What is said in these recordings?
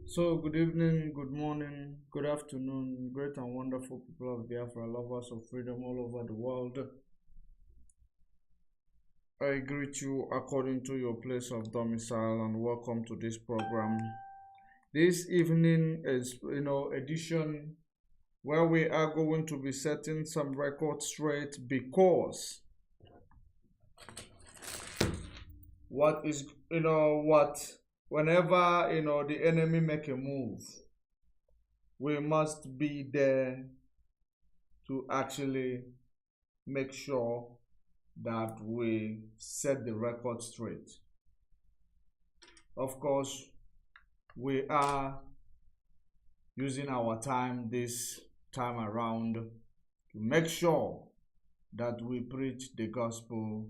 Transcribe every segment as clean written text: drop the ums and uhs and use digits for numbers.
So, good evening, good morning, good afternoon, great and wonderful people of Biafra, lovers of freedom all over the world. I greet you according to your place of domicile and welcome to this program. This evening is, edition where we are going to be setting some records straight because what is, whenever, the enemy make a move, we must be there to actually make sure that we set the record straight. Of course, we are using our time this time around to make sure that we preach the gospel,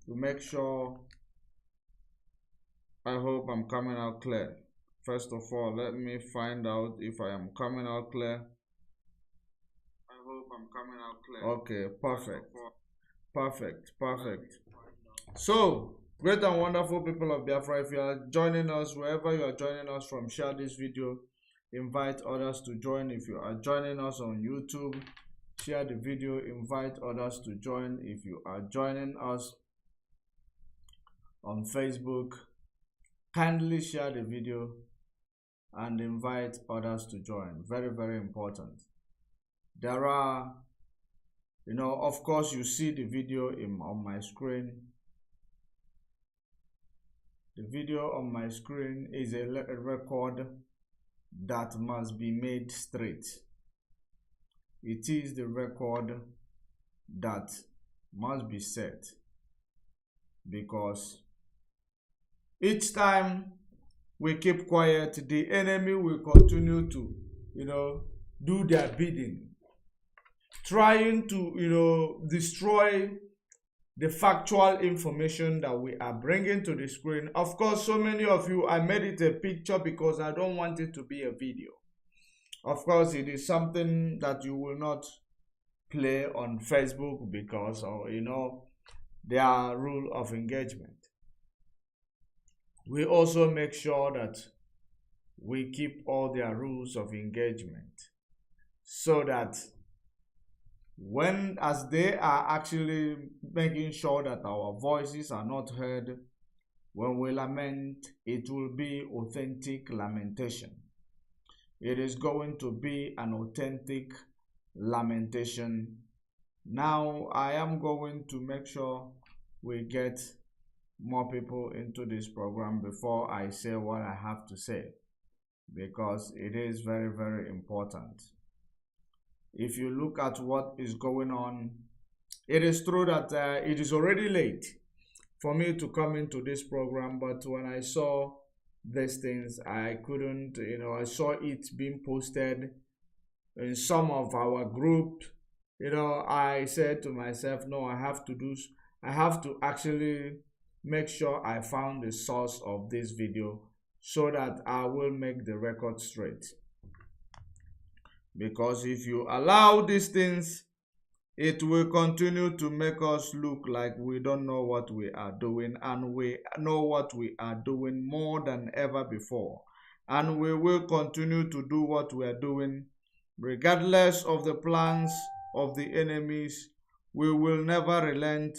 to make sure. I hope I'm coming out clear. First of all, let me find out if I am coming out clear. I hope I'm coming out clear. Okay, perfect. So, great and wonderful people of Biafra, if you are joining us, wherever you are joining us from, share this video, invite others to join. If you are joining us on YouTube, share the video, invite others to join. If you are joining us on Facebook, kindly share the video and invite others to join. Very, very important. There are, of course, you see the video on my screen. The video on my screen is a record that must be made straight. It is the record that must be set, because each time we keep quiet, the enemy will continue to, do their bidding, trying to, destroy the factual information that we are bringing to the screen. Of course, so many of you, I made it a picture because I don't want it to be a video. Of course, it is something that you will not play on Facebook because of, their rule of engagement. We also make sure that we keep all their rules of engagement so that as they are actually making sure that our voices are not heard, when we lament, it will be authentic lamentation. It is going to be an authentic lamentation. Now, I am going to make sure we get more people into this program before I say what I have to say, because it is very, very important. If you look at what is going on, it is true that it is already late for me to come into this program, but when I saw these things, I couldn't, I saw it being posted in some of our group. I said to myself, no, I have to actually make sure I found the source of this video so that I will make the record straight. Because if you allow these things, it will continue to make us look like we don't know what we are doing, and we know what we are doing more than ever before. And we will continue to do what we are doing regardless of the plans of the enemies. We will never relent.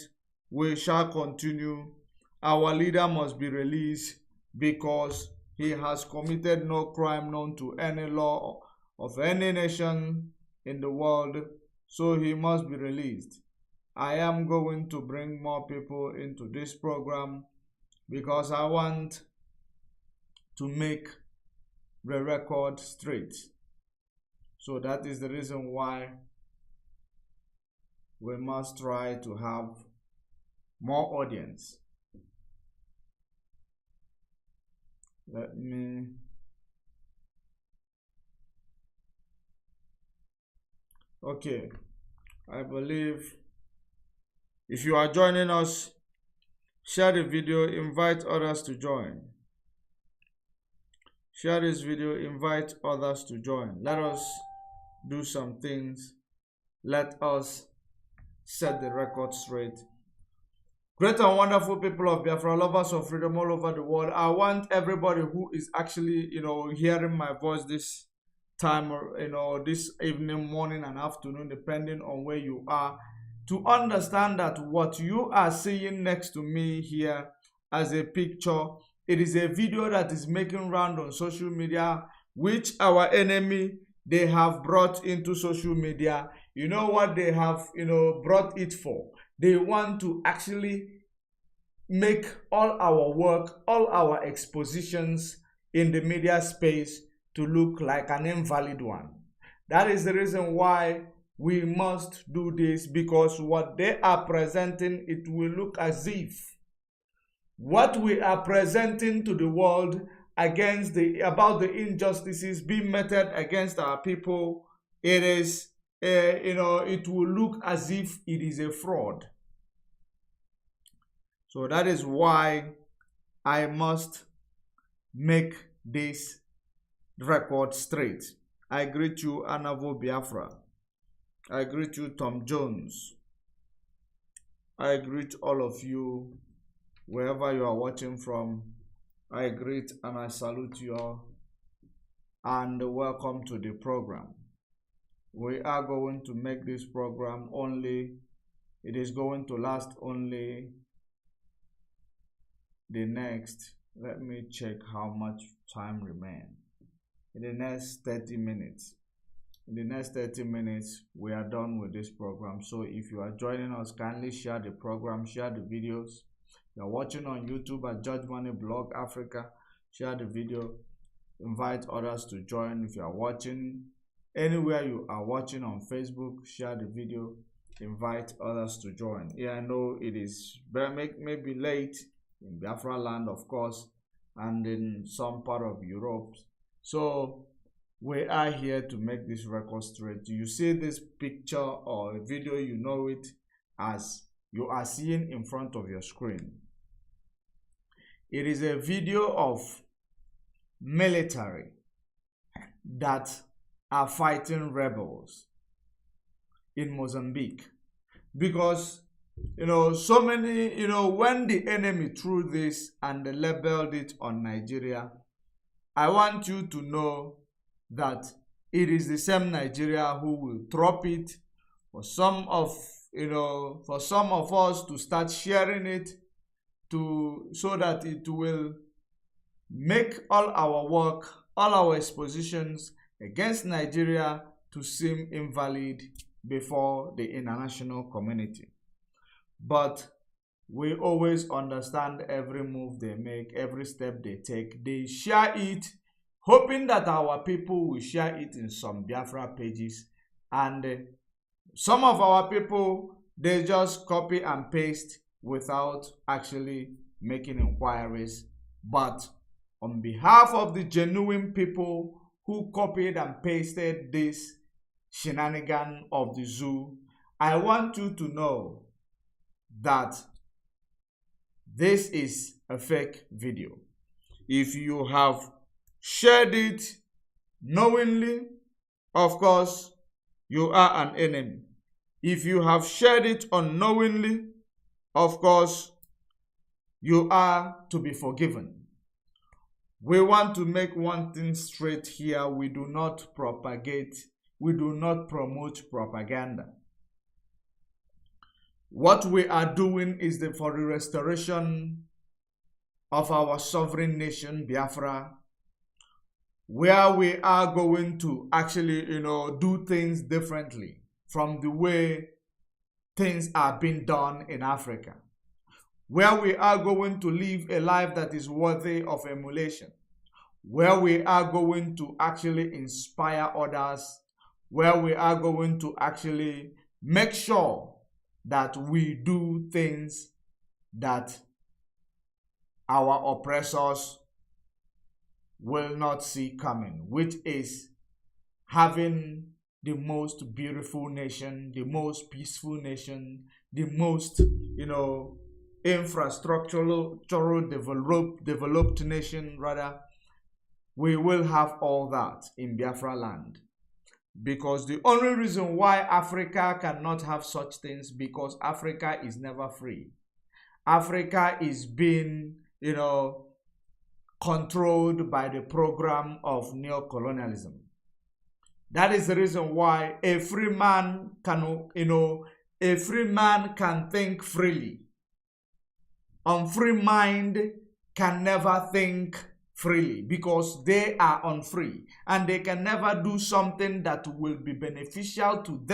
We shall continue. Our leader must be released because he has committed no crime known to any law of any nation in the world, so he must be released. I am going to bring more people into this program because I want to make the record straight. So that is the reason why we must try to have more audience. Let me okay, I believe if you are joining us, share the video, invite others to join. Share this video, invite others to join. Let us do some things. Let us set the record straight. Great and wonderful people of Biafra, lovers of freedom all over the world. I want everybody who is actually, hearing my voice this time, or this evening, morning, and afternoon, depending on where you are, to understand that what you are seeing next to me here as a picture, it is a video that is making round on social media, which our enemy, they have brought into social media. You know what they have, brought it for? They want to actually make all our work, all our expositions in the media space to look like an invalid one. That is the reason why we must do this, because what they are presenting, it will look as if what we are presenting to the world about the injustices being meted against our people, it is it will look as if it is a fraud. So that is why I must make this record straight. I greet you, Anavo Biafra. I greet you, Tom Jones. I greet all of you, wherever you are watching from. I greet and I salute you all, and welcome to the program. We are going to make this program it is going to last only the next, let me check how much time remains. In the next 30 minutes. In the next 30 minutes, we are done with this program. So if you are joining us, kindly share the program, share the videos. If you are watching on YouTube at Judge Money Blog Africa, share the video, invite others to join. If you are watching anywhere you are watching on Facebook, share the video, invite others to join. Yeah, I know it is maybe late in Biafra land, of course, and in some part of Europe. So we are here to make this record straight. You see this picture or video, you know it as you are seeing in front of your screen. It is a video of military that are fighting rebels in Mozambique, because so many, when the enemy threw this and they labeled it on Nigeria, I want you to know that it is the same Nigeria who will drop it. For some of us to start sharing it so that it will make all our work, all our expositions against Nigeria to seem invalid before the international community. But we always understand every move they make, every step they take. They share it, hoping that our people will share it in some Biafra pages. And some of our people, they just copy and paste without actually making inquiries. But on behalf of the genuine people who copied and pasted this shenanigan of the zoo, I want you to know that this is a fake video. If you have shared it knowingly, of course, you are an enemy. If you have shared it unknowingly, of course, you are to be forgiven. We want to make one thing straight here. We do not propagate, we do not promote propaganda. What we are doing is for the restoration of our sovereign nation, Biafra, where we are going to actually, do things differently from the way things are being done in Africa, where we are going to live a life that is worthy of emulation, where we are going to actually inspire others, where we are going to actually make sure that we do things that our oppressors will not see coming, which is having the most beautiful nation, the most peaceful nation, the most, infrastructural developed nation, rather. We will have all that in Biafra land. Because the only reason why Africa cannot have such things, because Africa is never free. Africa is being, controlled by the program of neocolonialism. That is the reason why a free man can, think freely. Unfree mind can never think freely because they are unfree and they can never do something that will be beneficial to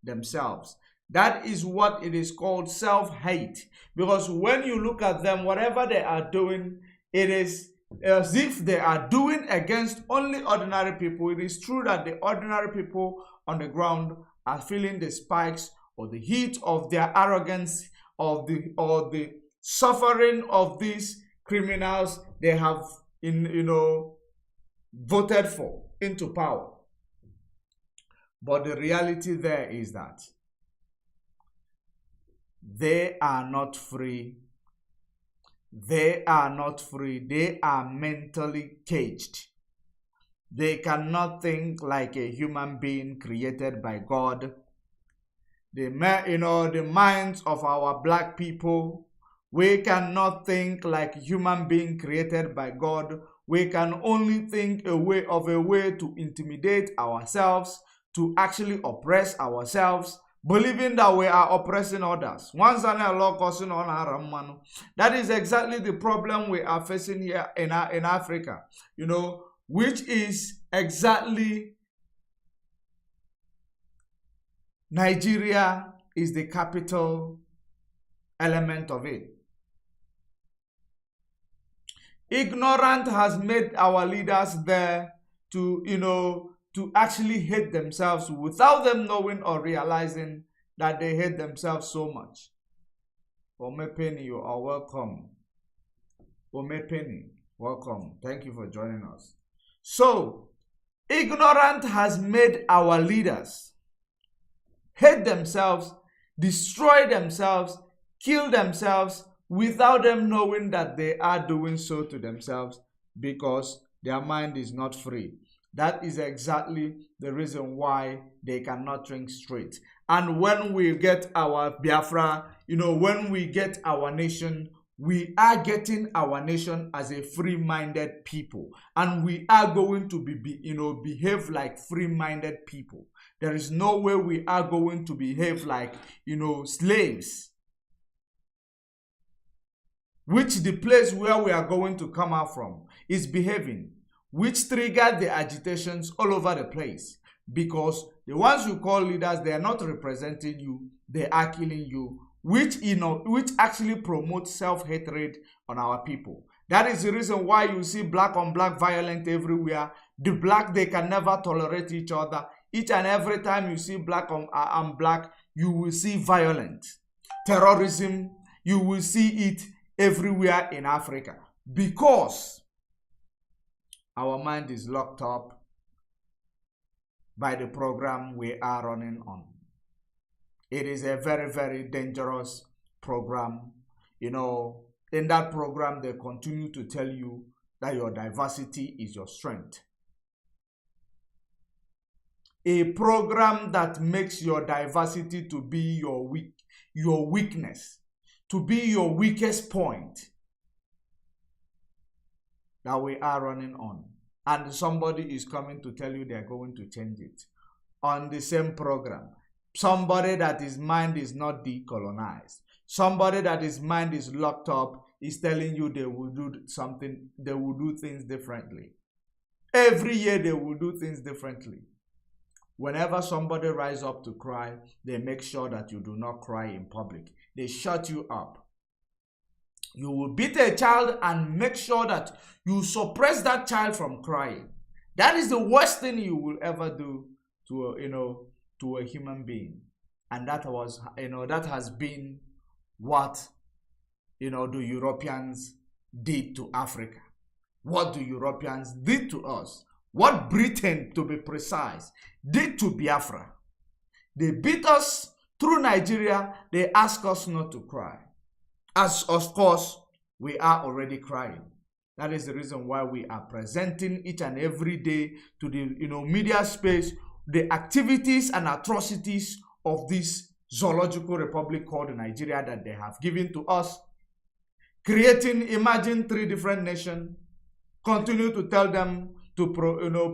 themselves. That is what it is called self-hate. Because when you look at them, whatever they are doing, it is as if they are doing against only ordinary people. It is true that the ordinary people on the ground are feeling the spikes or the heat of their arrogance, or the suffering of these criminals they have voted for into power. But the reality there is that they are not free. They are not free. They are mentally caged. They cannot think like a human being created by God. The minds of our black people, we cannot think like human being created by God. We can only think of a way to intimidate ourselves, to actually oppress ourselves, believing that we are oppressing others. That is exactly the problem we are facing here in Africa, which is exactly Nigeria is the capital element of it. Ignorance has made our leaders there to actually hate themselves without them knowing or realizing that they hate themselves so much. Ome Penny, you are welcome. Ome Penny, welcome. Thank you for joining us. So, ignorance has made our leaders hate themselves, destroy themselves, kill themselves without them knowing that they are doing so to themselves because their mind is not free. That is exactly the reason why they cannot think straight. And when we get our Biafra, when we get our nation, we are getting our nation as a free-minded people. And we are going to behave like free-minded people. There is no way we are going to behave like, slaves. Which the place where we are going to come out from is behaving, which triggered the agitations all over the place. Because the ones you call leaders, they are not representing you, they are killing you, which actually promotes self-hatred on our people. That is the reason why you see black on black violence everywhere. The black, they can never tolerate each other. Each and every time you see black on black, you will see violence. Terrorism, you will see it everywhere in Africa. Because our mind is locked up by the program we are running on. It is a very, very dangerous program. In that program, they continue to tell you that your diversity is your strength. A program that makes your diversity to be your weakness, to be your weakest point, that we are running on. And somebody is coming to tell you they are going to change it on the same program. Somebody that his mind is not decolonized, somebody that his mind is locked up, is telling you they will do something, they will do things differently. Every year they will do things differently. Whenever somebody rises up to cry, they make sure that you do not cry in public. They shut you up. You will beat a child and make sure that you suppress that child from crying. That is the worst thing you will ever do to a human being. And that has been what the Europeans did to Africa. What the Europeans did to us. What Britain, to be precise, did to Biafra. They beat us through Nigeria. They ask us not to cry. As of course, we are already crying. That is the reason why we are presenting each and every day to the media space the activities and atrocities of this zoological republic called Nigeria that they have given to us creating, imagine 3 different nations, continue to tell them to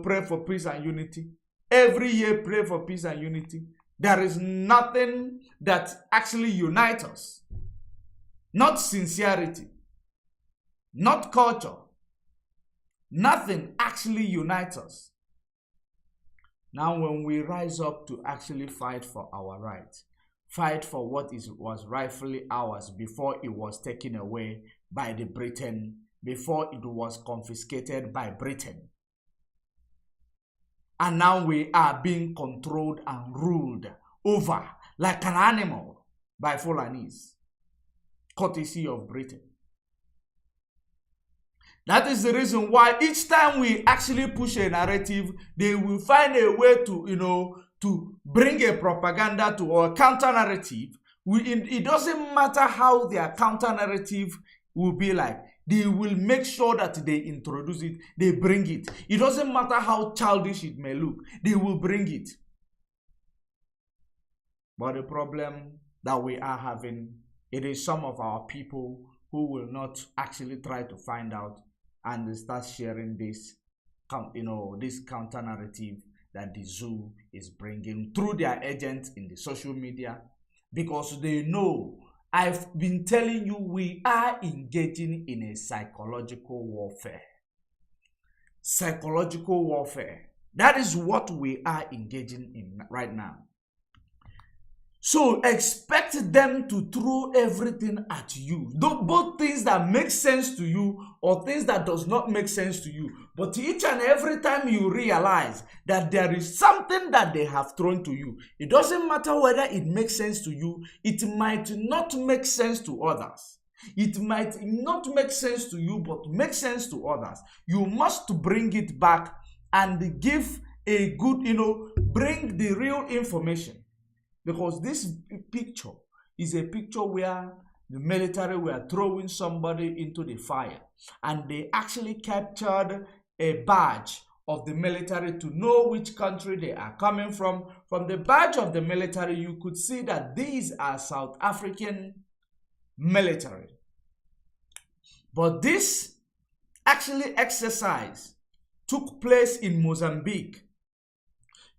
pray for peace and unity. Every year pray for peace and unity. There is nothing that actually unites us. Not sincerity, not culture. Nothing actually unites us. Now when we rise up to actually fight for our rights, fight for what was rightfully ours before it was taken away by the Britain, before it was confiscated by Britain. And now we are being controlled and ruled over like an animal by Fulanis, courtesy of Britain. That is the reason why each time we actually push a narrative, they will find a way to, to bring a propaganda to or counter narrative. It doesn't matter how their counter narrative will be like. They will make sure that they introduce it, they bring it. It doesn't matter how childish it may look, they will bring it. But the problem that we are having, it is some of our people who will not actually try to find out and they start sharing this, this counter narrative that the zoo is bringing through their agents in the social media, because they know. I've been telling you, we are engaging in a psychological warfare. Psychological warfare. That is what we are engaging in right now. So expect them to throw everything at you. Both things that make sense to you or things that does not make sense to you. But each and every time you realize that there is something that they have thrown to you, it doesn't matter whether it makes sense to you, it might not make sense to others. It might not make sense to you, but make sense to others. You must bring it back and give a good, bring the real information. Because this picture is a picture where the military were throwing somebody into the fire. And they actually captured a badge of the military to know which country they are coming from. From the badge of the military, you could see that these are South African military. But this actually exercise took place in Mozambique.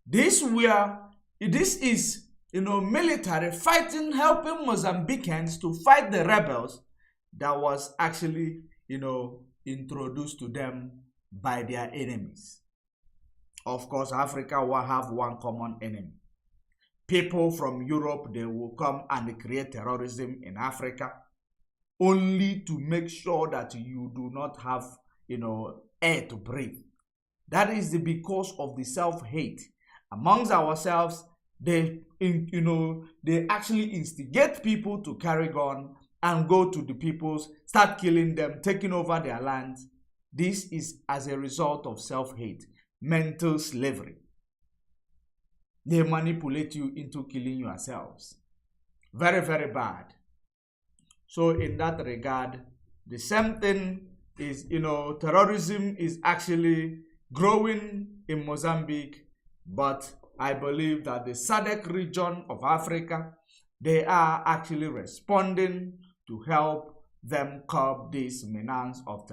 This is military fighting, helping Mozambicans to fight the rebels that was actually, introduced to them by their enemies. Of course, Africa will have one common enemy. People from Europe, they will come and create terrorism in Africa only to make sure that you do not have, air to breathe. That is because of the self-hate amongst ourselves. They actually instigate people to carry gun and go to the peoples, start killing them, taking over their lands. This is as a result of self-hate, mental slavery. They manipulate you into killing yourselves. Very, very bad. So in that regard, the same thing is, terrorism is actually growing in Mozambique, but I believe that the SADC region of Africa, they are actually responding to help them curb this menace of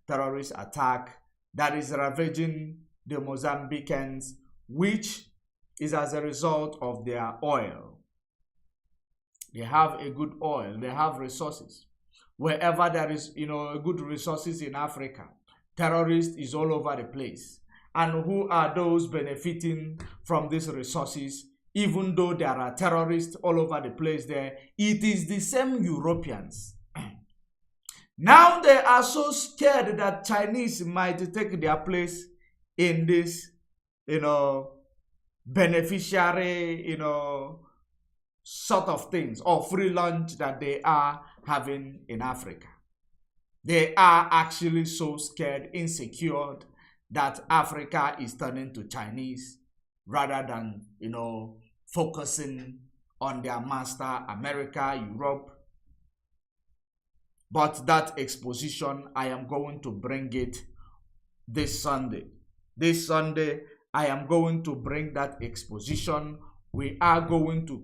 terrorist attack that is ravaging the Mozambicans, which is as a result of their oil. They have a good oil, they have resources. Wherever there is, good resources in Africa, terrorists is all over the place. And who are those benefiting from these resources? Even though there are terrorists all over the place there, it is the same Europeans. Now they are so scared that Chinese might take their place in this, beneficiary, sort of things, or free lunch that they are having in Africa. They are actually so scared, insecure, that Africa is turning to Chinese rather than, focusing on their master, America, Europe. But that exposition, I am going to bring it this Sunday. This Sunday, I am going to bring that exposition. We are going to,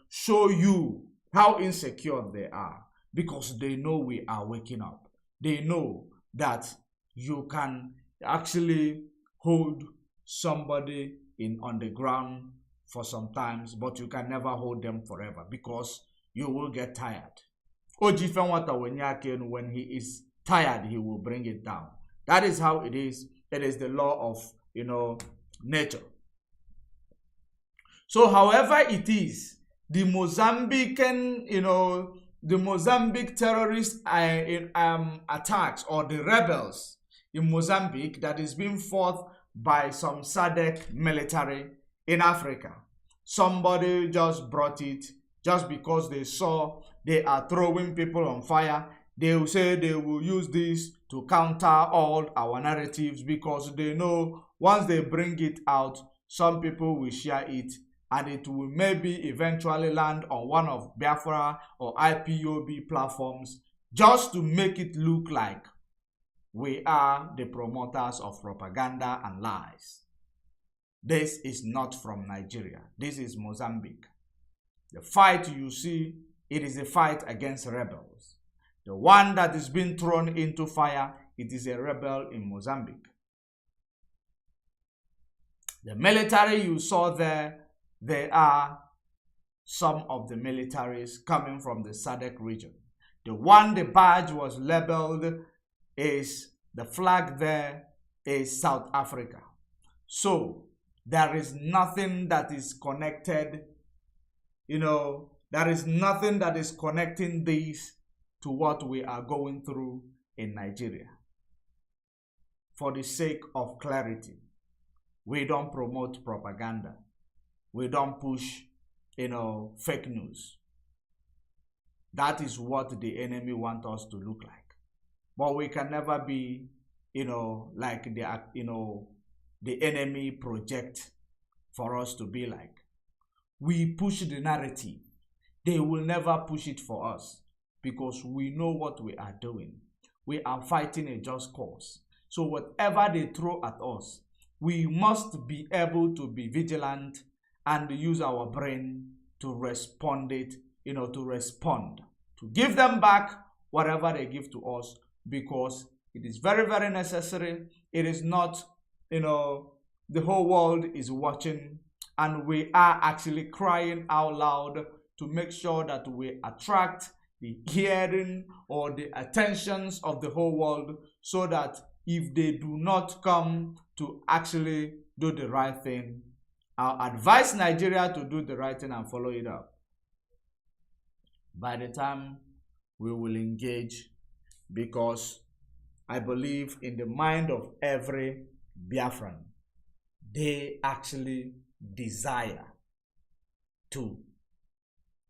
show you how insecure they are. because they know we are waking up. They know that you can actually hold somebody on the ground for some times, but you can never hold them forever because you will get tired. When he is tired, he will bring it down. That is how it is. It is the law of, nature. So however it is, the Mozambican, the Mozambique terrorist attacks, or the rebels in Mozambique that is being fought by some SADC military in Africa. Somebody just brought it just because they saw they are throwing people on fire. They will say they will use this to counter all our narratives because they know once they bring it out, some people will share it and it will maybe eventually land on one of Biafra or IPOB platforms just to make it look like we are the promoters of propaganda and lies. This is not from Nigeria. This is Mozambique. The fight you see, it is a fight against rebels. The one that is being thrown into fire, it is a rebel in Mozambique. The military you saw there, they are some of the militaries coming from the SADC region. The one the badge was labeled is, the flag there is South Africa. So there is nothing that is connected, there is nothing that is connecting these to what we are going through in Nigeria. For the sake of clarity, we don't promote propaganda. We don't push, fake news. That is what the enemy wants us to look like. But we can never be, like the enemy project for us to be like. We push the narrative. They will never push it for us because we know what we are doing. We are fighting a just cause. So whatever they throw at us, we must be able to be vigilant and use our brain to respond to give them back whatever they give to us, because it is very, very necessary. It is not, the whole world is watching, and we are actually crying out loud to make sure that we attract the hearing or the attentions of the whole world, so that if they do not come to actually do the right thing, I'll advise Nigeria to do the right thing and follow it up. By the time we will engage, because I believe in the mind of every Biafran, they actually desire to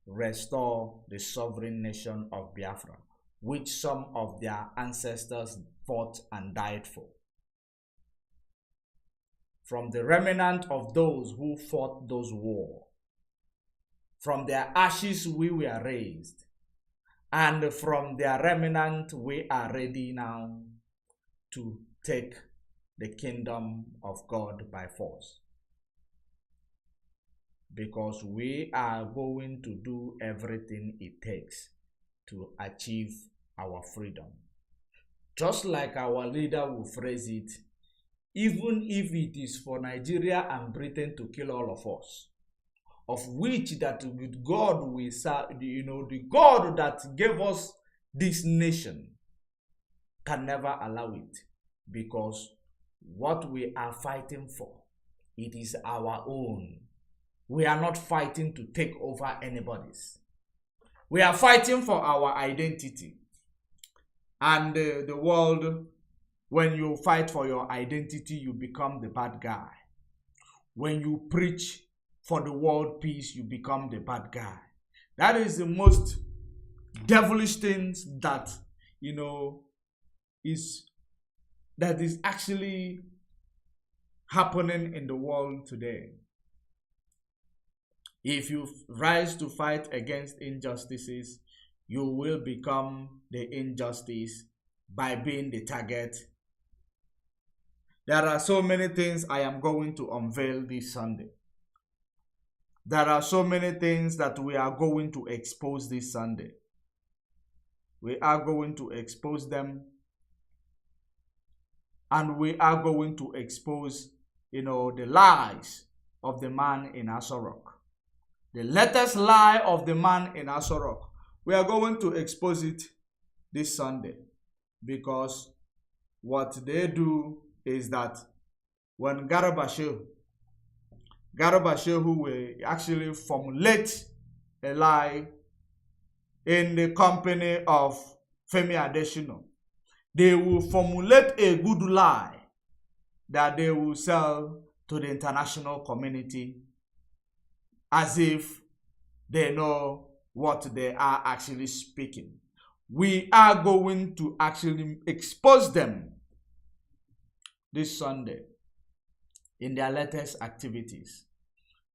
restore the sovereign nation of Biafra, which some of their ancestors fought and died for. From the remnant of those who fought those wars, from their ashes we were raised, and from their remnant we are ready now to take the kingdom of God by force. Because we are going to do everything it takes to achieve our freedom. Just like our leader will phrase it, even if it is for Nigeria and Britain to kill all of us, of which that with God we serve, the God that gave us this nation can never allow it, because what we are fighting for, it is our own. We are not fighting to take over anybody's. We are fighting for our identity. And the world, when you fight for your identity, you become the bad guy. When you preach for the world peace, you become the bad guy. That is the most devilish things that, is actually happening in the world today. If you rise to fight against injustices, you will become the injustice by being the target. There are so many things I am going to unveil this Sunday. There are so many things that we are going to expose this Sunday. We are going to expose them. And we are going to expose, the lies of the man in Asorok. The latest lie of the man in Asorok. We are going to expose it this Sunday, because what they do is that when Garba Shehu will actually formulate a lie in the company of Femi Adesina, they will formulate a good lie that they will sell to the international community as if they know what they are actually speaking. We are going to actually expose them this Sunday in their latest activities,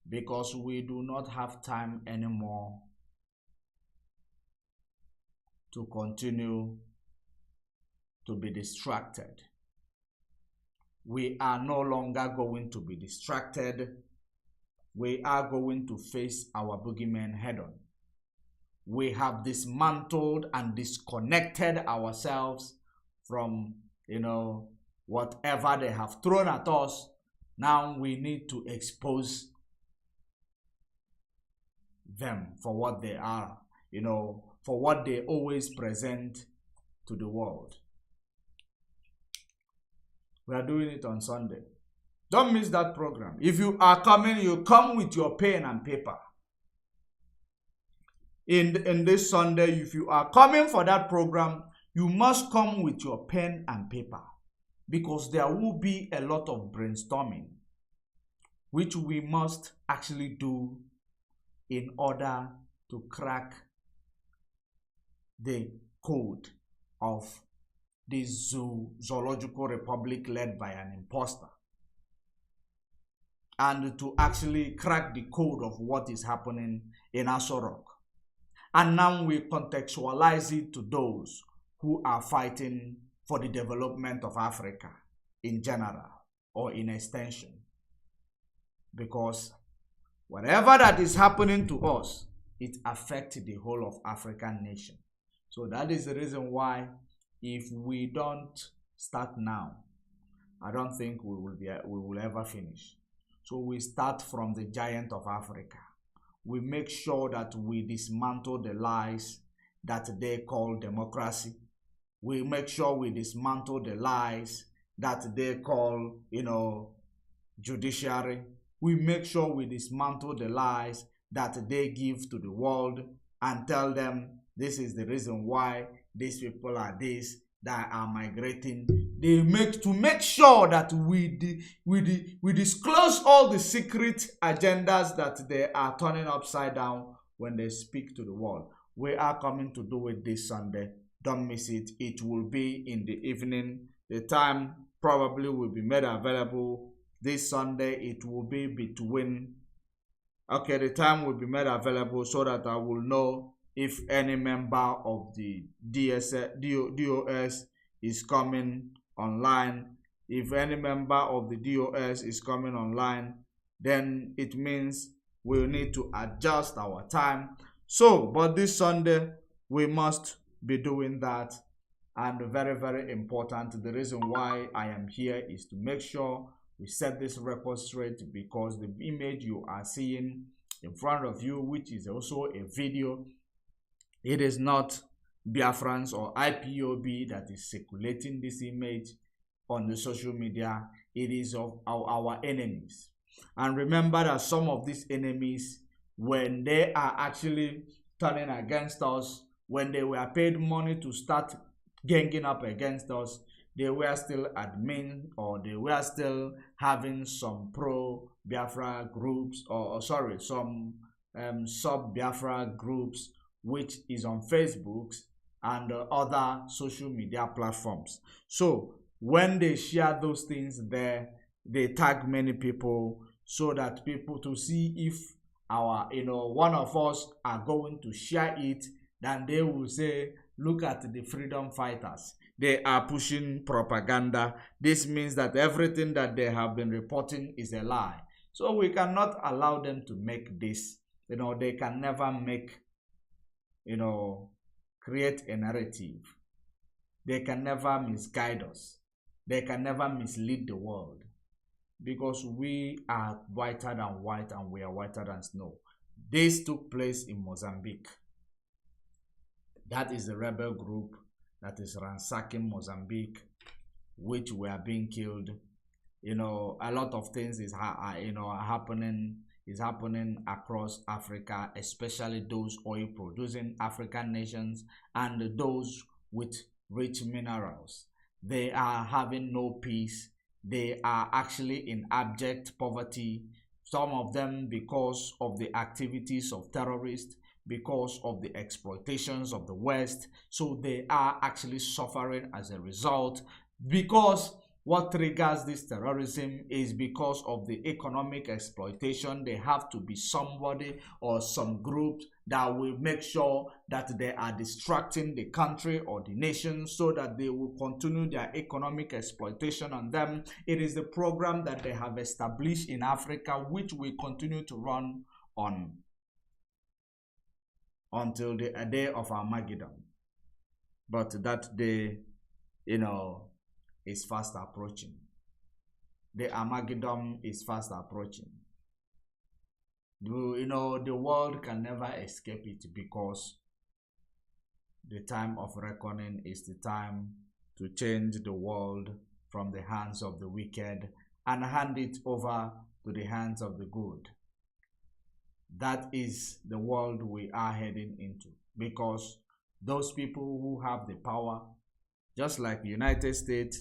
because we do not have time anymore to continue to be distracted. We are no longer going to be distracted. We are going to face our boogeymen head on. We have dismantled and disconnected ourselves from, whatever they have thrown at us. Now we need to expose them for what they are, for what they always present to the world. We are doing it on Sunday. Don't miss that program. If you are coming, you come with your pen and paper. In this Sunday, if you are coming for that program, you must come with your pen and paper, because there will be a lot of brainstorming, which we must actually do in order to crack the code of this zoological republic led by an imposter, and to actually crack the code of what is happening in Asorok. And now we contextualize it to those who are fighting for the development of Africa in general or in extension. Because whatever that is happening to us, it affects the whole of African nation. So that is the reason why, if we don't start now, I don't think we will ever finish. So we start from the giant of Africa. We make sure that we dismantle the lies that they call democracy. We make sure we dismantle the lies that they call, judiciary. We make sure we dismantle the lies that they give to the world and tell them this is the reason why these people are this, that are migrating. They make sure that we disclose all the secret agendas that they are turning upside down when they speak to the world. We are coming to do it this Sunday. Don't miss it. It will be in the evening. The time probably will be made available this Sunday. It will be between, the time will be made available so that I will know if any member of the DOS is coming online. If any member of the DOS is coming online, then it means we'll need to adjust our time. So, but this Sunday, we must be doing that. And very, very important, the reason why I am here is to make sure we set this record straight, because the image you are seeing in front of you, which is also a video, it is not Biafrans or IPOB that is circulating this image on the social media. It is of our enemies. And remember that some of these enemies, when they are actually turning against us, when they were paid money to start ganging up against us, they were still admin, or they were still having some pro-Biafra groups, some sub-Biafra groups, which is on Facebook and other social media platforms. So when they share those things there, they tag many people so that people to see if one of us are going to share it. Then they will say, look at the freedom fighters. They are pushing propaganda. This means that everything that they have been reporting is a lie. So we cannot allow them to make this. They can never make, create a narrative. They can never misguide us. They can never mislead the world, because we are whiter than white and we are whiter than snow. This took place in Mozambique. That is the rebel group that is ransacking Mozambique, which were being killed. A lot of things is happening across Africa, especially those oil producing African nations and those with rich minerals. They are having no peace. They are actually in abject poverty, some of them because of the activities of terrorists, because of the exploitations of the West. So they are actually suffering as a result, because what triggers this terrorism is because of the economic exploitation. There have to be somebody or some groups that will make sure that they are distracting the country or the nation so that they will continue their economic exploitation on them. It is the program that they have established in Africa, which will continue to run on until the day of Armageddon. But that day, is fast approaching. The Armageddon is fast approaching. The world can never escape it, because the time of reckoning is the time to change the world from the hands of the wicked and hand it over to the hands of the good. That is the world we are heading into, because those people who have the power, just like the United States,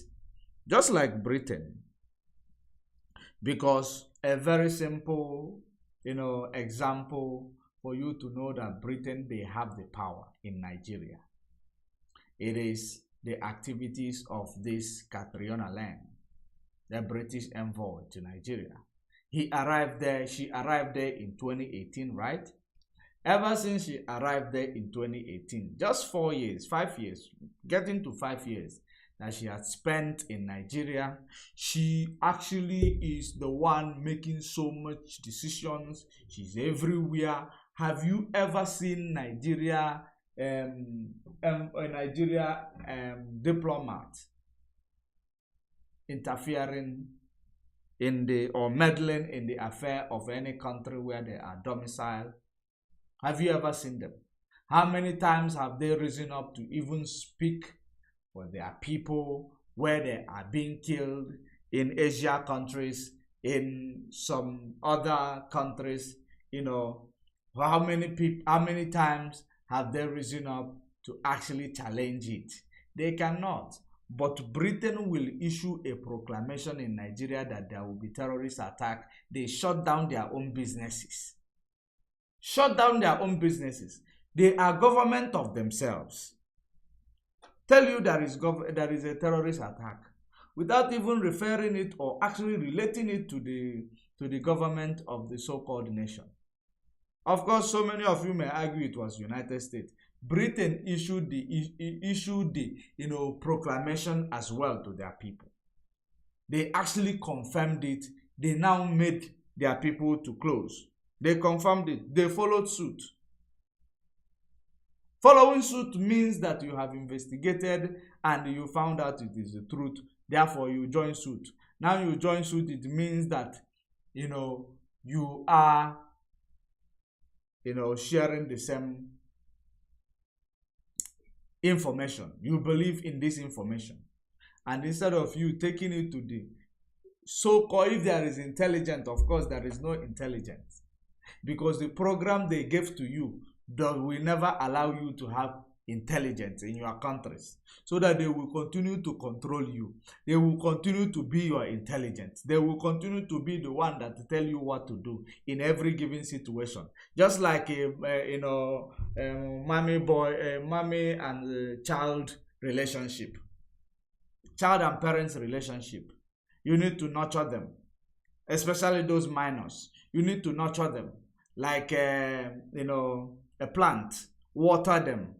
just like Britain, because a very simple, example for you to know that Britain, they have the power in Nigeria. It is the activities of this Catriona Lang, the British envoy to Nigeria. She arrived there in 2018, right? Ever since she arrived there in 2018, just 4 years, 5 years, getting to 5 years, that she had spent in Nigeria, she actually is the one making so much decisions. She's everywhere. Have you ever seen Nigeria diplomat interfering in or meddling in the affair of any country where they are domiciled? Have you ever seen them? How many times have they risen up to even speak for their people where they are being killed in Asia countries, in some other countries? How many times have they risen up to actually challenge it? They cannot. But Britain will issue a proclamation in Nigeria that there will be terrorist attack. They shut down their own businesses. Shut down their own businesses. They are government of themselves. Tell you there is a terrorist attack without even referring it or actually relating it to the government of the so-called nation. Of course, so many of you may argue it was United States. Britain issued the proclamation as well to their people. They actually confirmed it. They now made their people to close. They confirmed it. They followed suit. Following suit means that you have investigated and you found out it is the truth. Therefore, you join suit. Now you join suit, it means that, you are, sharing the same information. You believe in this information. And instead of you taking it to the so-called, if there is intelligence, of course, there is no intelligence. Because the program they gave to you will never allow you to have intelligence in your countries, so that they will continue to control you. They will continue to be your intelligence. They will continue to be the one that tell you what to do in every given situation. Just like mommy and child relationship, child and parents relationship. You need to nurture them, especially those minors. You need to nurture them like a plant. Water them,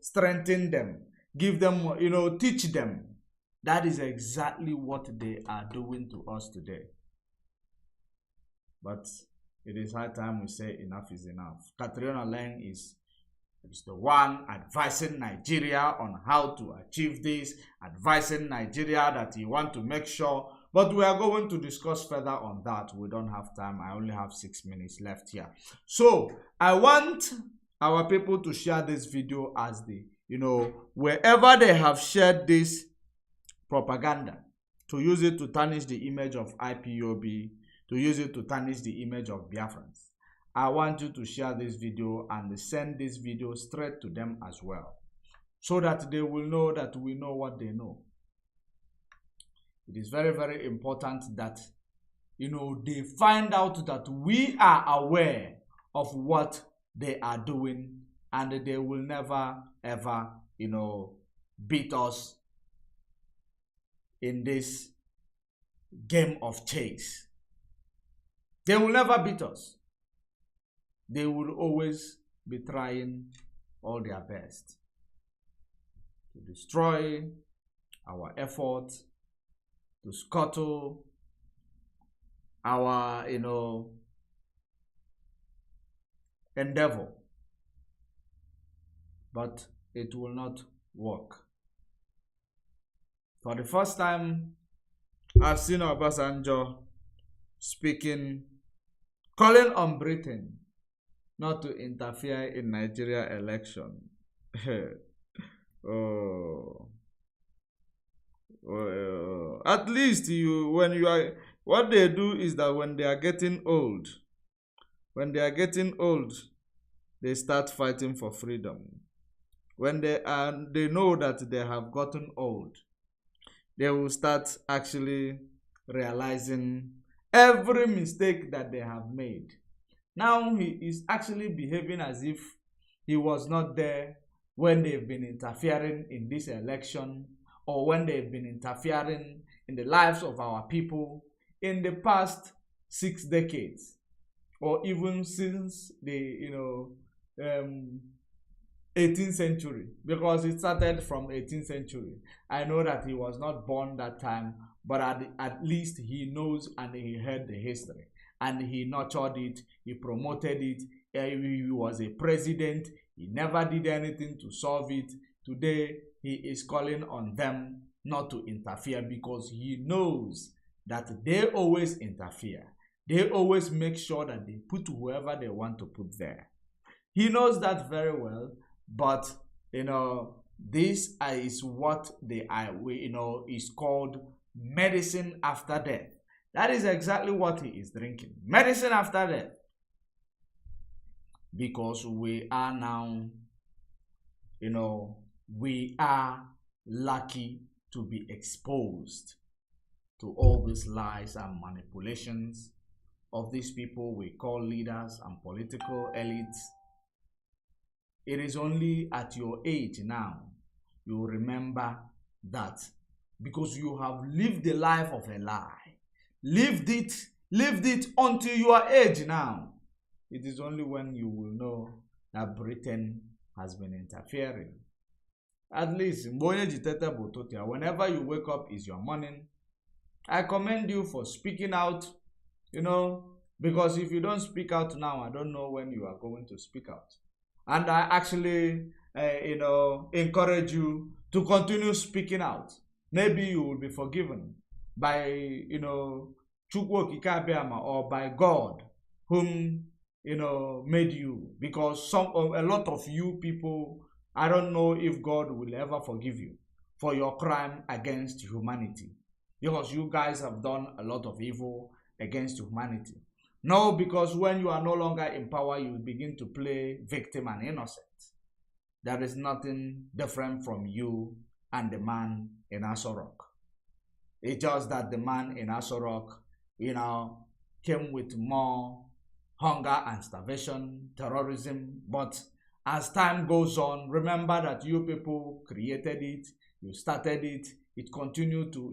strengthen them, give them, teach them. That is exactly what they are doing to us today. But it is high time we say enough is enough. Catriona Lang is He's the one advising Nigeria on how to achieve this, advising Nigeria that he wants to make sure. But we are going to discuss further on that. We don't have time. I only have 6 minutes left here. So I want our people to share this video as the, wherever they have shared this propaganda, to use it to tarnish the image of IPOB, to use it to tarnish the image of Biafrans. I want you to share this video and send this video straight to them as well, so that they will know that we know what they know. It is very, very important that, they find out that we are aware of what they are doing, and they will never, ever, beat us in this game of chase. They will never beat us. They will always be trying all their best to destroy our efforts, to scuttle our, endeavor. But it will not work. For the first time, I've seen Obasanjo calling on Britain not to interfere in Nigeria election. At least what they do is that when they are getting old, they start fighting for freedom. When they know that they have gotten old, they will start actually realizing every mistake that they have made. Now he is actually behaving as if he was not there when they've been interfering in this election, or when they've been interfering in the lives of our people in the past 6 decades, or even since the 18th century, because it started from 18th century. I know that he was not born that time, but at least he knows and he heard the history, and he nurtured it, he promoted it. He was a president, he never did anything to solve it. Today he is calling on them not to interfere, because he knows that they always interfere. They always make sure that they put whoever they want to put there. He knows that very well. But this is what is called medicine after death. That is exactly what he is drinking. Medicine after death. Because we are now, we are lucky to be exposed to all these lies and manipulations of these people we call leaders and political elites. It is only at your age now you remember that, because you have lived the life of a lie. Lived it until your age now. It is only when you will know that Britain has been interfering. At least, whenever you wake up is your morning. I commend you for speaking out, because if you don't speak out now, I don't know when you are going to speak out. And I actually, encourage you to continue speaking out. Maybe you will be forgiven by, Chukwu Okike or by God, whom, made you. Because a lot of you people, I don't know if God will ever forgive you for your crime against humanity. Because you guys have done a lot of evil against humanity. No, because when you are no longer in power, you begin to play victim and innocent. There is nothing different from you and the man in Aso Rock. It's just that the man in Aso Rock, came with more hunger and starvation, terrorism. But as time goes on, remember that you people created it, you started it, it continued to,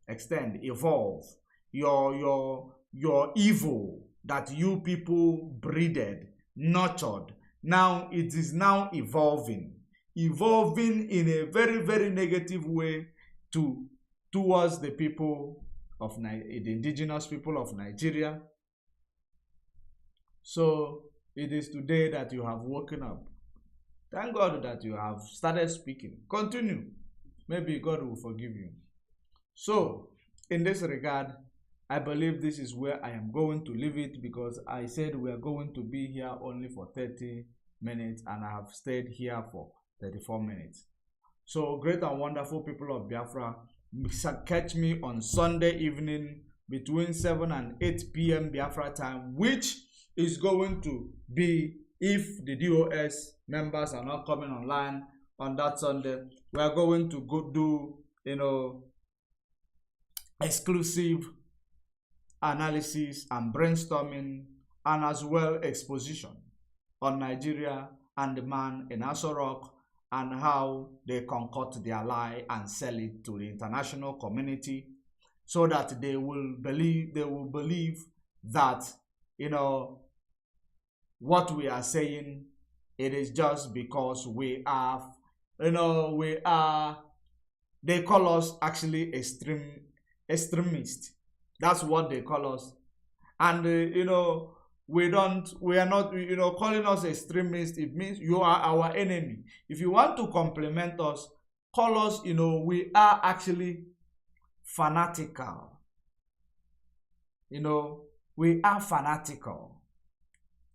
extend, evolve. Your evil that you people breeded, nurtured, now it is now evolving in a very, very negative way towards the people of the indigenous people of Nigeria. So it is today that you have woken up. Thank God that you have started speaking. Continue. Maybe God will forgive you. So, in this regard, I believe this is where I am going to leave it, because I said we are going to be here only for 30 minutes and I have stayed here for 34 minutes. So, great and wonderful people of Biafra, catch me on Sunday evening between 7 and 8 p.m. Biafra time, which is going to be, if the DOS members are not coming online on that Sunday, we are going to go do, exclusive analysis and brainstorming, and as well exposition on Nigeria and the man in Aso Rock, and how they concoct their lie and sell it to the international community, so that they will believe that what we are saying, it is just because we are they call us actually extremists. That's what they call us. And we are not, calling us extremists. It means you are our enemy. If you want to compliment us, call us, we are actually fanatical. We are fanatical,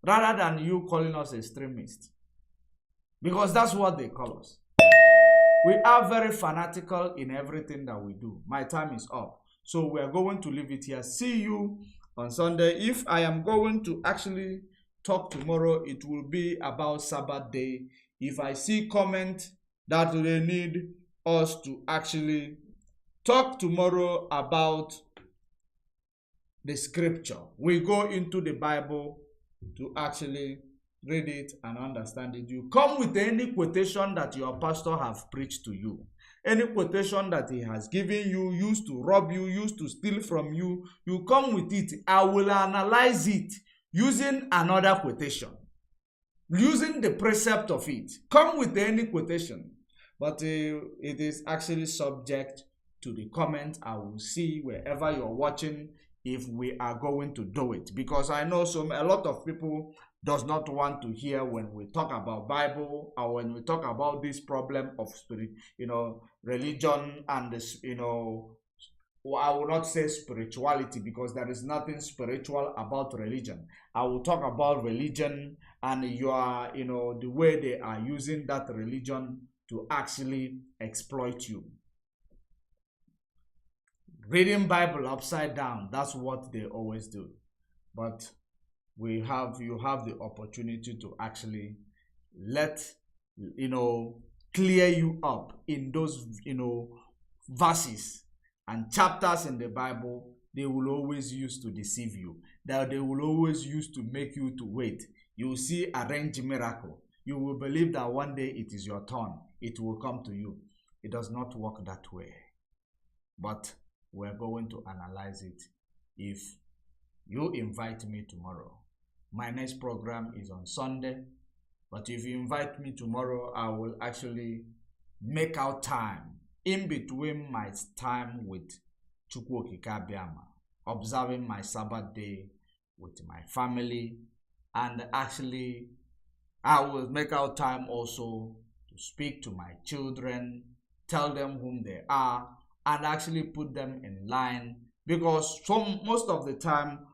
rather than you calling us extremists, because that's what they call us. We are very fanatical in everything that we do. My time is up, so we are going to leave it here. See you on Sunday. If I am going to actually talk tomorrow, it will be about Sabbath day. If I see comment that they need us to actually talk tomorrow about the scripture, we go into the Bible to actually read it and understand it. You come with any quotation that your pastor have preached to you, any quotation that he has given you, used to rob you, used to steal from you. You come with it. I will analyze it using another quotation, using the precept of it. Come with any quotation, but it is actually subject to the comment I will see wherever you're watching, if we are going to do it, because I know a lot of people does not want to hear when we talk about Bible, or when we talk about this problem of spirit, religion, and this, I will not say spirituality, because there is nothing spiritual about religion. I will talk about religion and the way they are using that religion to actually exploit you. Reading Bible upside down, that's what they always do. But you have the opportunity to actually clear you up in those verses and chapters in the Bible they will always use to deceive you, that they will always use to make you to wait. You will see arranged miracle. You will believe that one day it is your turn, it will come to you. It does not work that way. But we're going to analyze it if you invite me tomorrow. My next program is on Sunday, but if you invite me tomorrow, I will actually make out time in between my time with Chukwokike Abịama, observing my Sabbath day with my family, and actually I will make out time also to speak to my children, tell them whom they are, and actually put them in line, because most of the time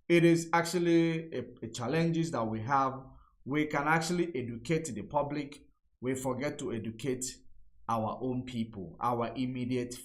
it is actually a challenges that we have. We can actually educate the public, we forget to educate our own people, our immediate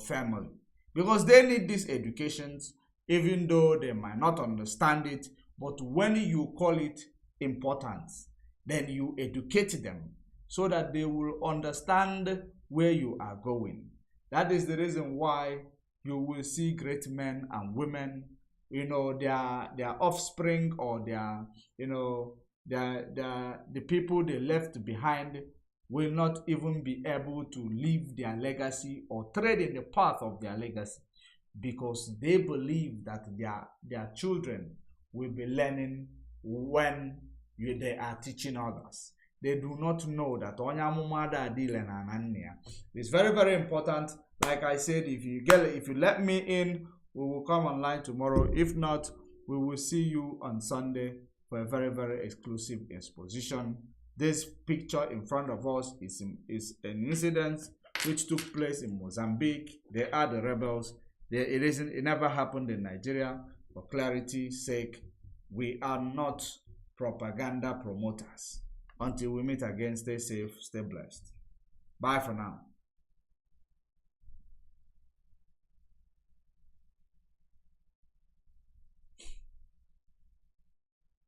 family, because they need these educations, even though they might not understand it. But when you call it importance, then you educate them so that they will understand where you are going. That is the reason why you will see great men and women, their offspring, or the people they left behind will not even be able to leave their legacy or tread in the path of their legacy, because they believe that their children will be learning when they are teaching others. They do not know that it's very, very important. Like I said, if you let me in, we will come online tomorrow. If not, we will see you on Sunday. for a very, very exclusive exposition. This picture in front of us is an incident which took place in Mozambique. They are the rebels. It never happened in Nigeria. For clarity's sake, we are not propaganda promoters. Until we meet again, stay safe, stay blessed. Bye for now.